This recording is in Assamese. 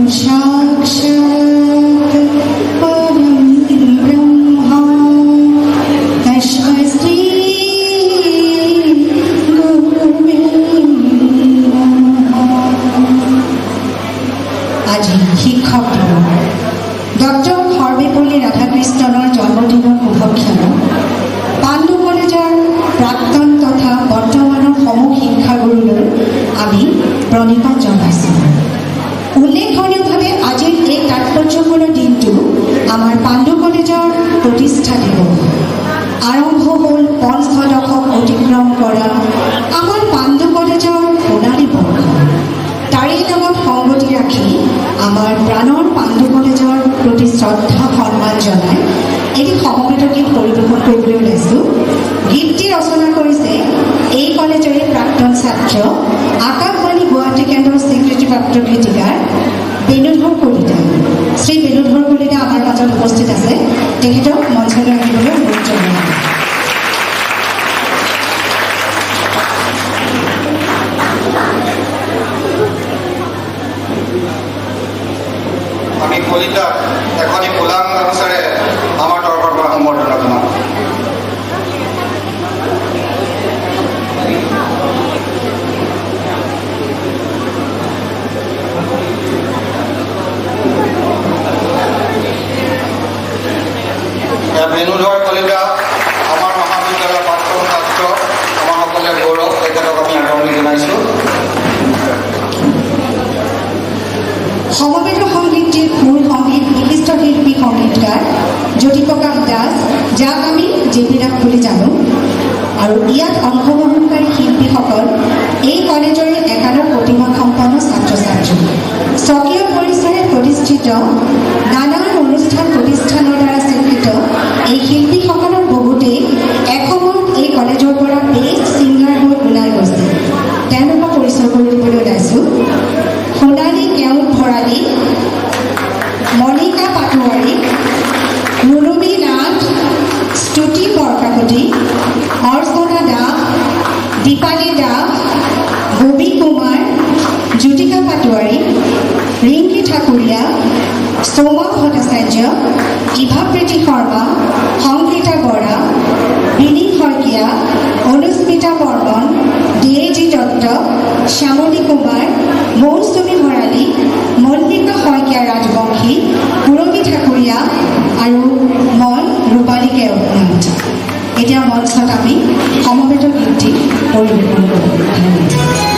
আজি শিক্ষক দিৱস ডক্টৰ সৰ্বেপল্লী ৰাধাকৃষ্ণনৰ জন্মদিনৰ উপলক্ষে পাণ্ডু কলেজৰ প্ৰাক্তন তথা বৰ্তমানৰ সমূহ শিক্ষাগুৰুলৈ আমি প্ৰণিপাত জনাইছোঁ। উল্লেখনীয়ভাৱে আজিৰ এই তাৎপৰ্যপূৰ্ণ দিনটো আমাৰ পাণ্ডু কলেজৰ প্ৰতিষ্ঠা দিৱস। আৰম্ভ হ'ল পঞ্চদশক অতিক্ৰম কৰা আমাৰ পাণ্ডু কলেজৰ সোণালী বৰ্ষ। তাৰে লগত সংগতি ৰাখি আমাৰ প্ৰাণৰ পাণ্ডু কলেজৰ প্ৰতি শ্ৰদ্ধা সন্মান জনাই এটি সমবেত গীত পৰিৱেশন কৰিবলৈ ওলাইছোঁ। গীতটি ৰচনা কৰিছে এই কলেজৰে প্ৰাক্তন ছাত্ৰ আকাশবাণী গুৱাহাটী কেন্দ্ৰৰ স্বীকৃতিপ্ৰাপ্ত গীতিকাৰ বেণুধৰ কলিতা। শ্ৰী বেণুধৰ কলিতা আমাৰ মাজত উপস্থিত আছে, তেখেতক মঞ্চলৈ আহিবলৈ অনুৰোধ জনাইছোঁ। আমি কলিতাক এখনি পোলাং গামোচাৰে আমাৰ তৰফৰ পৰা সম্বৰ্ধনা জনাওঁ। বেণুধৰ কলিতা আমাৰ মহাবিদ্যালয়ৰ প্ৰাক্তন ছাত্ৰ, আমাৰ সকলোৱে গৌৰৱ, তেখেতক আমি আদৰণি জনাইছোঁ। সমবেত সংগীতটিৰ সুৰ সংগীত বিশিষ্ট শিল্পী সংগীতকাৰ জ্যোতিপ্ৰকাশ দাস, যাক আমি জেপি দাস বুলি জানো, আৰু ইয়াত অংশগ্ৰহণকাৰী শিল্পীসকল এই কলেজৰে একাদশ প্ৰতিভাসম্পন্ন ছাত্ৰ ছাত্ৰী। স্বকীয় পৰিচয়ে প্ৰতিষ্ঠিত নানান অনুষ্ঠান প্ৰতিষ্ঠানৰ দ্বাৰা স্বীকৃত এই শিল্পীসকলৰ বহুতেই এসময়ত এই কলেজৰ পৰা বেষ্ট ছিংগাৰ হৈ ওলাই গৈছে। তেওঁলোকক পৰিচয় কৰি দিবলৈ ওলাইছোঁ। সোণালী কেওট ভৰালী, মণিকা পাটোৱাৰী, মুৰুমী নাথ, স্তুতি বৰকাকতি, অৰ্চনা দাস, দীপালী দাস, ববী কুমাৰ, জ্যোতিকা পাটোৱাৰী, ৰিংকী ঠাকুৰীয়া, সৌমা ভট্টাচাৰ্য, ইভাপ্ৰীতি শৰ্মা, সংগীতা বৰা, বিনী শইকীয়া, অনুস্মিতা বৰ্মন, ডিএজি দত্ত, শ্যামলী কুমাৰ, মৌচুমী ভৰালী, মল্লিকা শইকীয়া ৰাজবংশী, পুৰবী ঠাকুৰীয়া আৰু মই ৰূপালী কেওট। এতিয়া মঞ্চত আমি সমবেত গীতটি পৰিৱেশন কৰোঁ।